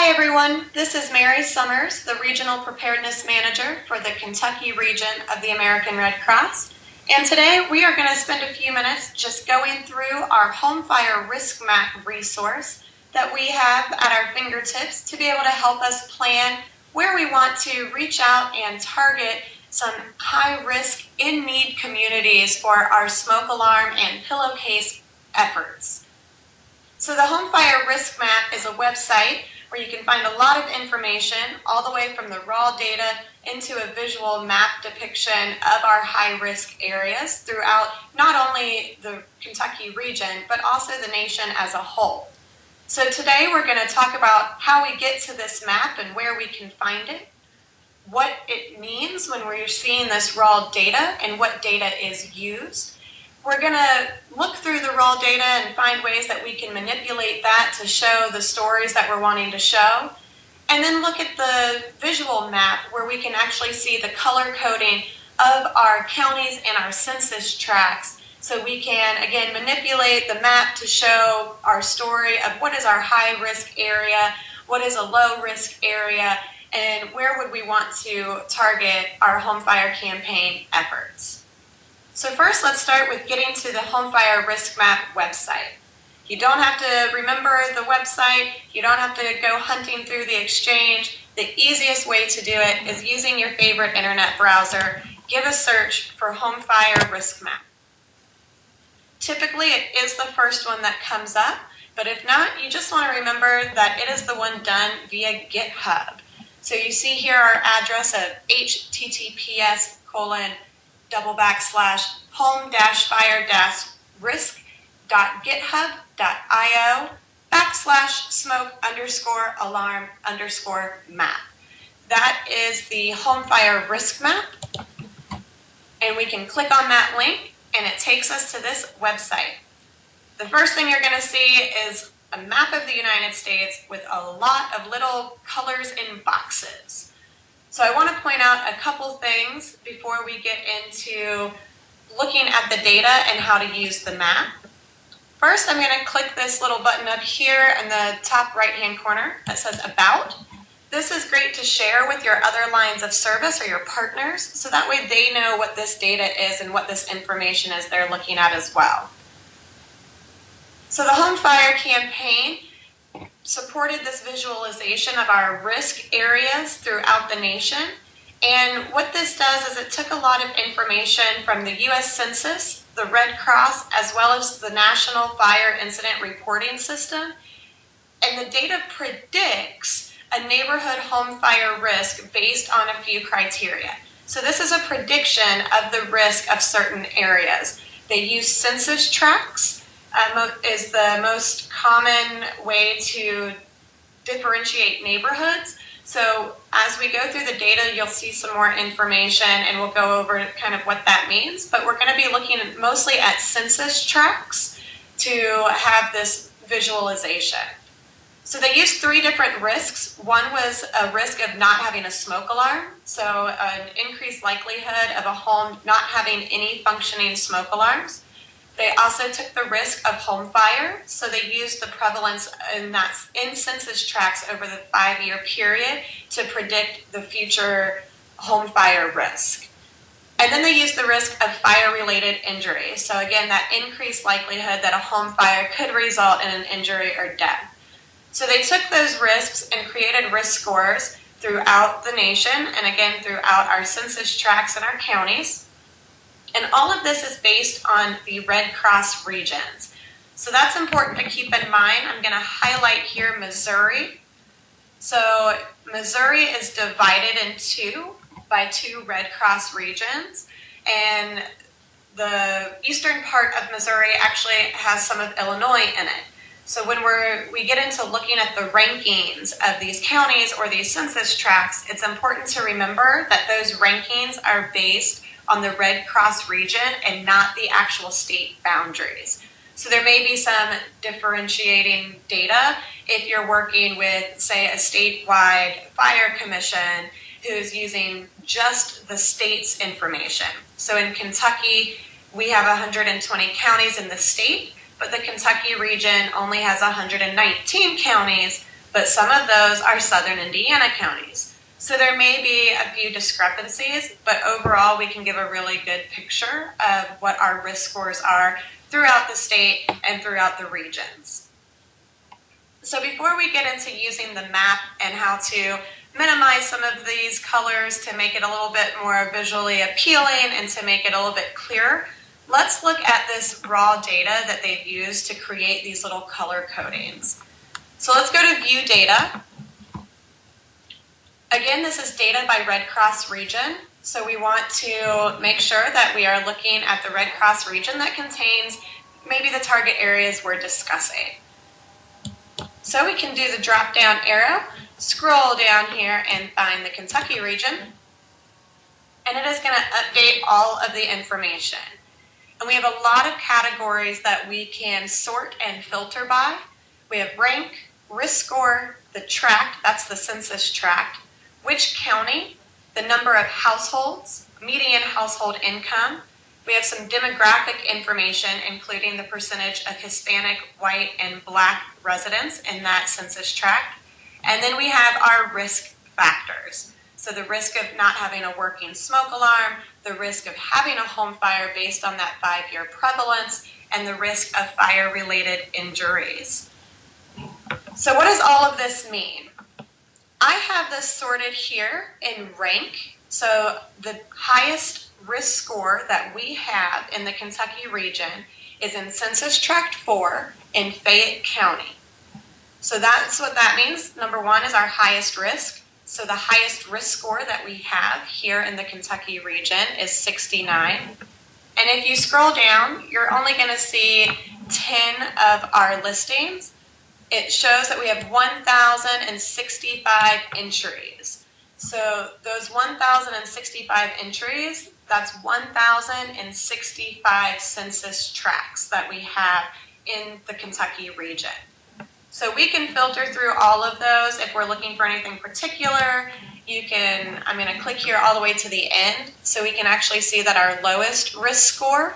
Hi everyone, this is Mary Summers, the Regional Preparedness Manager for the Kentucky region of the American Red Cross. And today we are going to spend a few minutes just going through our home fire risk map resource that we have at our fingertips to be able to help us plan where we want to reach out and target some high-risk, in-need communities for our smoke alarm and pillowcase efforts. So the Home Fire Risk Map is a website where you can find a lot of information all the way from the raw data into a visual map depiction of our high-risk areas throughout not only the Kentucky region, but also the nation as a whole. So today we're going to talk about how we get to this map and where we can find it, what it means when we're seeing this raw data and what data is used. We're going to look through the raw data and find ways that we can manipulate that to show the stories that we're wanting to show. And then look at the visual map where we can actually see the color coding of our counties and our census tracts. So we can, again, manipulate the map to show our story of what is our high-risk area, what is a low-risk area, and where would we want to target our home fire campaign efforts. So first, let's start with getting to the Home Fire Risk Map website. You don't have to remember the website. You don't have to go hunting through the exchange. The easiest way to do it is using your favorite internet browser. Give a search for Home Fire Risk Map. Typically, it is the first one that comes up, but if not, you just want to remember that it is the one done via GitHub. So you see here our address of home-fire-risk.github.io/smoke_alarm_map. That is the Home Fire Risk Map, and we can click on that link and it takes us to this website. The first thing you're going to see is a map of the United States with a lot of little colors in boxes. So I want to point out a couple things before we get into looking at the data and how to use the map. First, I'm going to click this little button up here in the top right-hand corner that says About. This is great to share with your other lines of service or your partners, so that way they know what this data is and what this information is they're looking at as well. So the Home Fire Campaign supported this visualization of our risk areas throughout the nation. And what this does is it took a lot of information from the U.S. Census, the Red Cross, as well as the National Fire Incident Reporting System. And the data predicts a neighborhood home fire risk based on a few criteria. So this is a prediction of the risk of certain areas. They use census tracts. Is the most common way to differentiate neighborhoods. So as we go through the data, you'll see some more information and we'll go over kind of what that means. But we're going to be looking mostly at census tracts to have this visualization. So they used 3 different risks. One was a risk of not having a smoke alarm. So an increased likelihood of a home not having any functioning smoke alarms. They also took the risk of home fire, so they used the prevalence in census tracts over the 5-year period to predict the future home fire risk. And then they used the risk of fire-related injury. So again, that increased likelihood that a home fire could result in an injury or death. So they took those risks and created risk scores throughout the nation, and again, throughout our census tracts and our counties. And all of this is based on the Red Cross regions. So that's important to keep in mind. I'm going to highlight here Missouri. So Missouri is divided in by two Red Cross regions. And the eastern part of Missouri actually has some of Illinois in it. So when we get into looking at the rankings of these counties or these census tracts, it's important to remember that those rankings are based on the Red Cross region and not the actual state boundaries. So there may be some differentiating data if you're working with, say, a statewide fire commission who's using just the state's information. So in Kentucky, we have 120 counties in the state, but the Kentucky region only has 119 counties, but some of those are southern Indiana counties. So there may be a few discrepancies, but overall we can give a really good picture of what our risk scores are throughout the state and throughout the regions. So before we get into using the map and how to minimize some of these colors to make it a little bit more visually appealing and to make it a little bit clearer, let's look at this raw data that they've used to create these little color codings. So let's go to view data. Again, this is data by Red Cross region. So we want to make sure that we are looking at the Red Cross region that contains maybe the target areas we're discussing. So we can do the drop down arrow, scroll down here and find the Kentucky region. And it is going to update all of the information. And we have a lot of categories that we can sort and filter by. We have rank, risk score, the tract, that's the census tract, which county, the number of households, median household income. We have some demographic information, including the percentage of Hispanic, white, and black residents in that census tract. And then we have our risk factors. So the risk of not having a working smoke alarm, the risk of having a home fire based on that 5-year prevalence, and the risk of fire-related injuries. So what does all of this mean? I have this sorted here in rank. So the highest risk score that we have in the Kentucky region is in Census Tract 4 in Fayette County. So that's what that means. Number 1 is our highest risk. So the highest risk score that we have here in the Kentucky region is 69. And if you scroll down, you're only going to see 10 of our listings. It shows that we have 1,065 entries. So those 1,065 entries, that's 1,065 census tracts that we have in the Kentucky region. So we can filter through all of those. If we're looking for anything particular, I'm going to click here all the way to the end, so we can actually see that our lowest risk score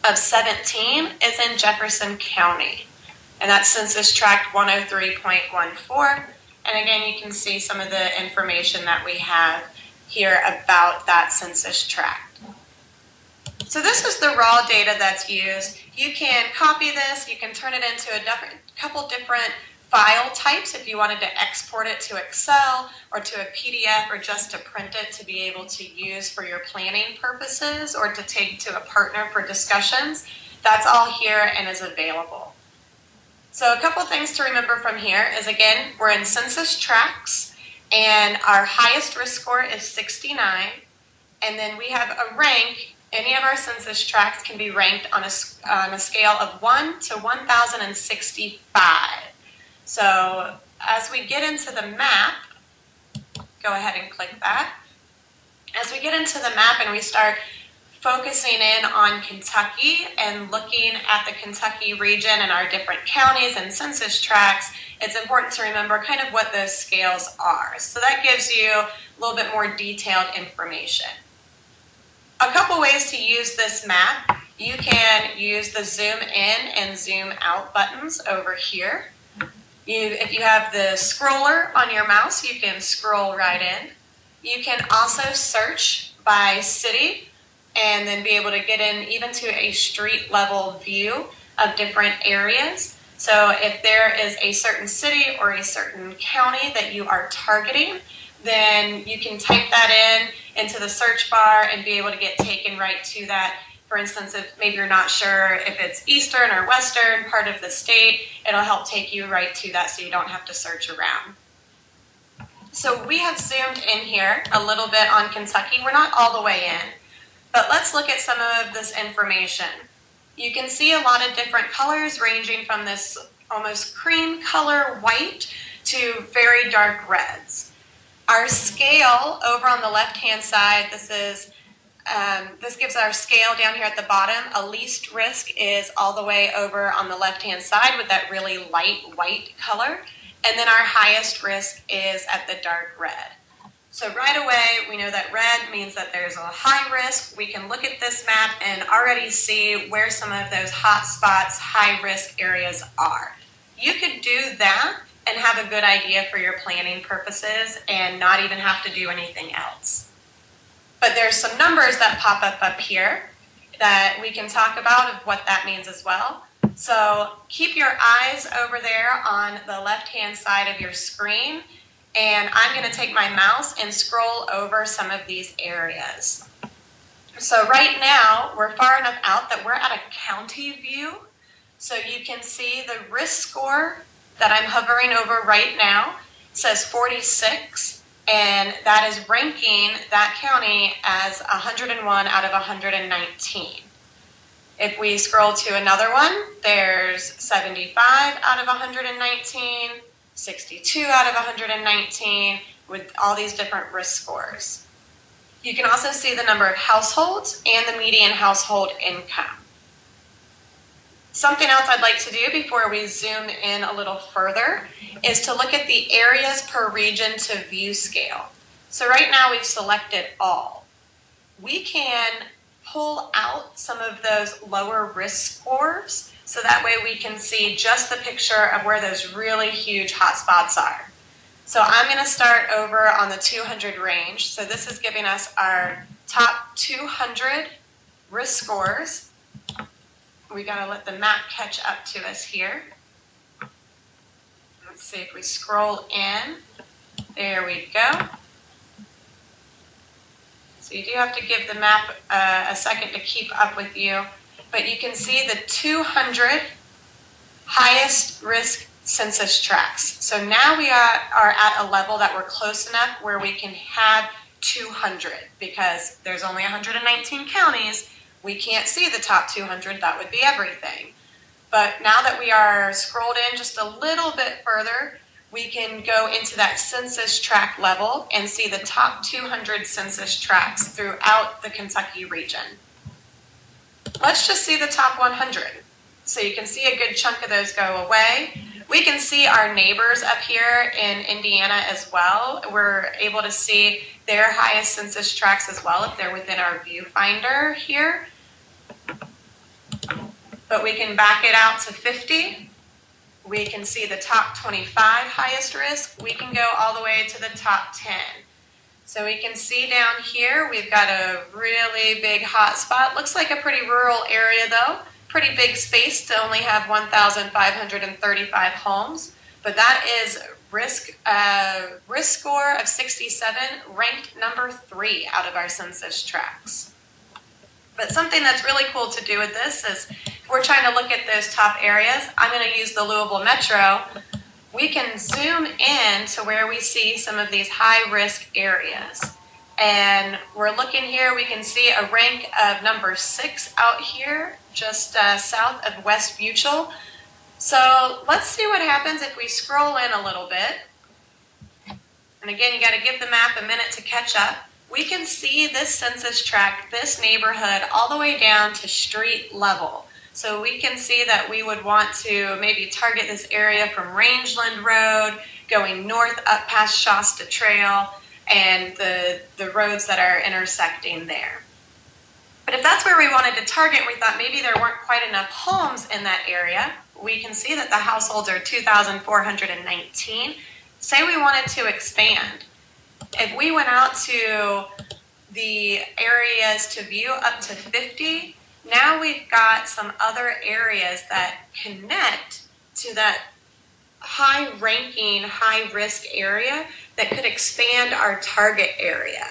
of 17 is in Jefferson County. And that's Census Tract 103.14. And again, you can see some of the information that we have here about that census tract. So this is the raw data that's used. You can copy this, you can turn it into a couple different file types if you wanted to export it to Excel or to a PDF or just to print it to be able to use for your planning purposes or to take to a partner for discussions. That's all here and is available. So a couple things to remember from here is, again, we're in census tracts and our highest risk score is 69. And then we have a rank. Any of our census tracts can be ranked on a scale of 1 to 1,065. So as we get into the map, go ahead and click that. As we get into the map and we start focusing in on Kentucky and looking at the Kentucky region and our different counties and census tracts, it's important to remember kind of what those scales are. So that gives you a little bit more detailed information. A couple ways to use this map. You can use the zoom in and zoom out buttons over here. If you have the scroller on your mouse, you can scroll right in. You can also search by city and then be able to get in even to a street level view of different areas. So if there is a certain city or a certain county that you are targeting, then you can type that into the search bar and be able to get taken right to that. For instance, if maybe you're not sure if it's eastern or western part of the state, it'll help take you right to that so you don't have to search around. So we have zoomed in here a little bit on Kentucky. We're not all the way in, but let's look at some of this information. You can see a lot of different colors ranging from this almost cream color white to very dark reds. Our scale over on the left-hand side, this gives our scale down here at the bottom. A least risk is all the way over on the left-hand side with that really light white color. And then our highest risk is at the dark red. So right away, we know that red means that there's a high risk. We can look at this map and already see where some of those hot spots, high risk areas are. You could do that and have a good idea for your planning purposes and not even have to do anything else. But there's some numbers that pop up here that we can talk about of what that means as well. So keep your eyes over there on the left-hand side of your screen, and I'm going to take my mouse and scroll over some of these areas. So right now, we're far enough out that we're at a county view. So you can see the risk score that I'm hovering over right now says 46, and that is ranking that county as 101 out of 119. If we scroll to another one, there's 75 out of 119, 62 out of 119, with all these different risk scores. You can also see the number of households and the median household income. Something else I'd like to do before we zoom in a little further is to look at the areas per region to view scale. So right now we've selected all. We can pull out some of those lower risk scores so that way we can see just the picture of where those really huge hotspots are. So I'm going to start over on the 200 range. So this is giving us our top 200 risk scores. We got to let the map catch up to us here. Let's see if we scroll in. There we go. So you do have to give the map a second to keep up with you. But you can see the 200 highest risk census tracts. So now we are at a level that we're close enough where we can have 200 because there's only 119 counties. We can't see the top 200. That would be everything. But now that we are scrolled in just a little bit further, we can go into that census tract level and see the top 200 census tracts throughout the Kentucky region. Let's just see the top 100. So you can see a good chunk of those go away. We can see our neighbors up here in Indiana as well. We're able to see their highest census tracts as well if they're within our viewfinder here. But we can back it out to 50. We can see the top 25 highest risk. We can go all the way to the top 10. So we can see down here, we've got a really big hot spot. Looks like a pretty rural area though. Pretty big space to only have 1,535 homes. But that is risk score of 67, ranked number 3 out of our census tracts. But something that's really cool to do with this is if we're trying to look at those top areas, I'm going to use the Louisville Metro. We can zoom in to where we see some of these high-risk areas. And we're looking here, we can see a rank of number 6 out here, just south of West Buchel. So let's see what happens if we scroll in a little bit. And again, you got to give the map a minute to catch up. We can see this census tract, this neighborhood, all the way down to street level. So we can see that we would want to maybe target this area from Rangeland Road, going north up past Shasta Trail, and the roads that are intersecting there. But if that's where we wanted to target, we thought maybe there weren't quite enough homes in that area. We can see that the households are 2,419. Say we wanted to expand. If we went out to the areas to view up to 50, now we've got some other areas that connect to that high-ranking, high-risk area that could expand our target area.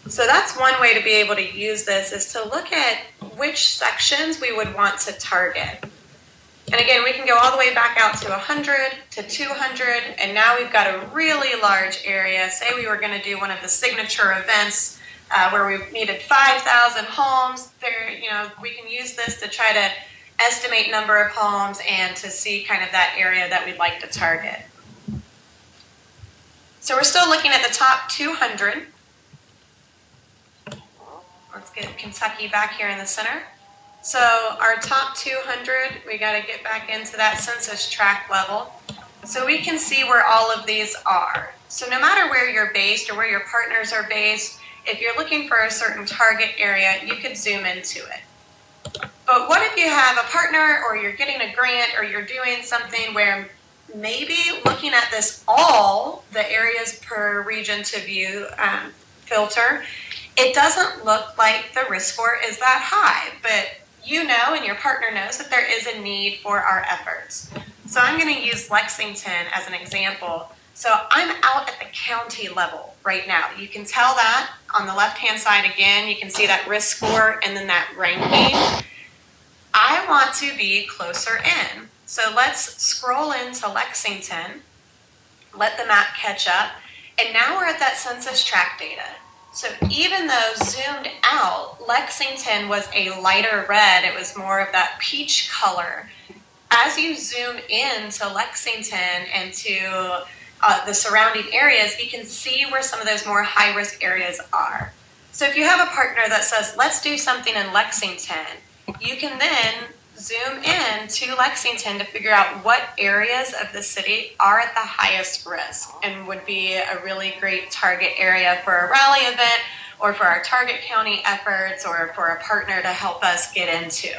So that's one way to be able to use this, is to look at which sections we would want to target. And again, we can go all the way back out to 100 to 200, and now we've got a really large area. Say we were going to do one of the signature events where we needed 5,000 homes. There, we can use this to try to estimate number of homes and to see kind of that area that we'd like to target. So we're still looking at the top 200. Let's get Kentucky back here in the center. So our top 200, we got to get back into that census tract level so we can see where all of these are. So no matter where you're based or where your partners are based, if you're looking for a certain target area, you could zoom into it. But what if you have a partner, or you're getting a grant, or you're doing something where maybe looking at this all the areas per region to view filter, it doesn't look like the risk score is that high, but you know and your partner knows that there is a need for our efforts. So I'm going to use Lexington as an example. So I'm out at the county level right now. You can tell that on the left-hand side again, you can see that risk score and then that ranking. I want to be closer in. So let's scroll into Lexington, let the map catch up, and now we're at that census tract data. So even though zoomed out, Lexington was a lighter red, it was more of that peach color. As you zoom in to Lexington and to the surrounding areas, you can see where some of those more high-risk areas are. So if you have a partner that says, let's do something in Lexington, you can then zoom in to Lexington to figure out what areas of the city are at the highest risk and would be a really great target area for a rally event or for our target county efforts or for a partner to help us get into.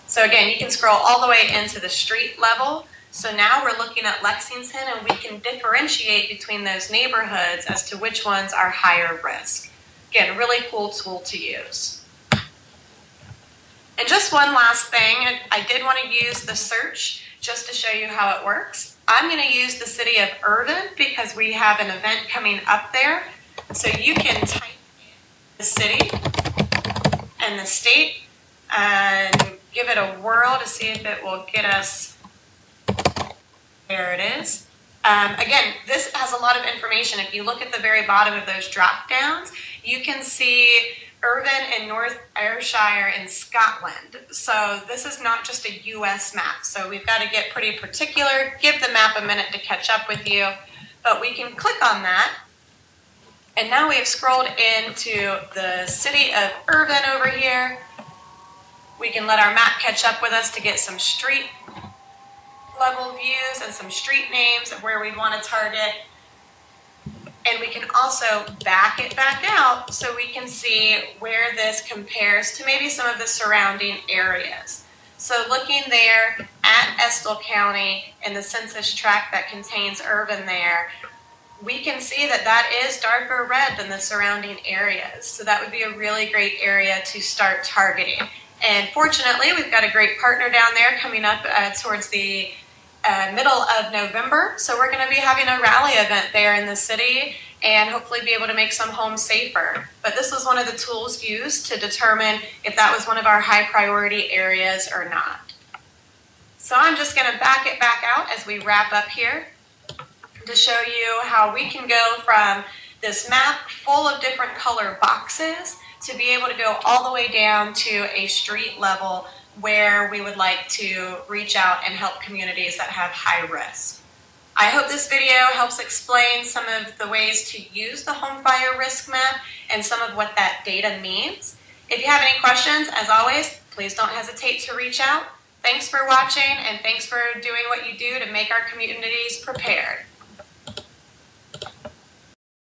So again, you can scroll all the way into the street level. So now we're looking at Lexington and we can differentiate between those neighborhoods as to which ones are higher risk. Again, really cool tool to use. And just one last thing, I did want to use the search just to show you how it works. I'm going to use the city of Irvin because we have an event coming up there. So you can type in the city and the state and give it a whirl to see if it will get us. There it is. Again, this has a lot of information. If you look at the very bottom of those drop downs, you can see Irvin and North Ayrshire in Scotland. So this is not just a US map. So we've got to get pretty particular, give the map a minute to catch up with you. But we can click on that. And now we have scrolled into the city of Irvin over here. We can let our map catch up with us to get some street level views and some street names of where we want to target. And we can also back it back out so we can see where this compares to maybe some of the surrounding areas. So looking there at Estill County and the census tract that contains Irvin there, we can see that that is darker red than the surrounding areas. So that would be a really great area to start targeting. And fortunately, we've got a great partner down there coming up towards the middle of November. So we're going to be having a rally event there in the city and hopefully be able to make some homes safer. But this was one of the tools used to determine if that was one of our high priority areas or not. So I'm just going to back it back out as we wrap up here to show you how we can go from this map full of different color boxes to be able to go all the way down to a street level where we would like to reach out and help communities that have high risk. I hope this video helps explain some of the ways to use the home fire risk map and some of what that data means. If you have any questions, as always, please don't hesitate to reach out. Thanks for watching and thanks for doing what you do to make our communities prepared.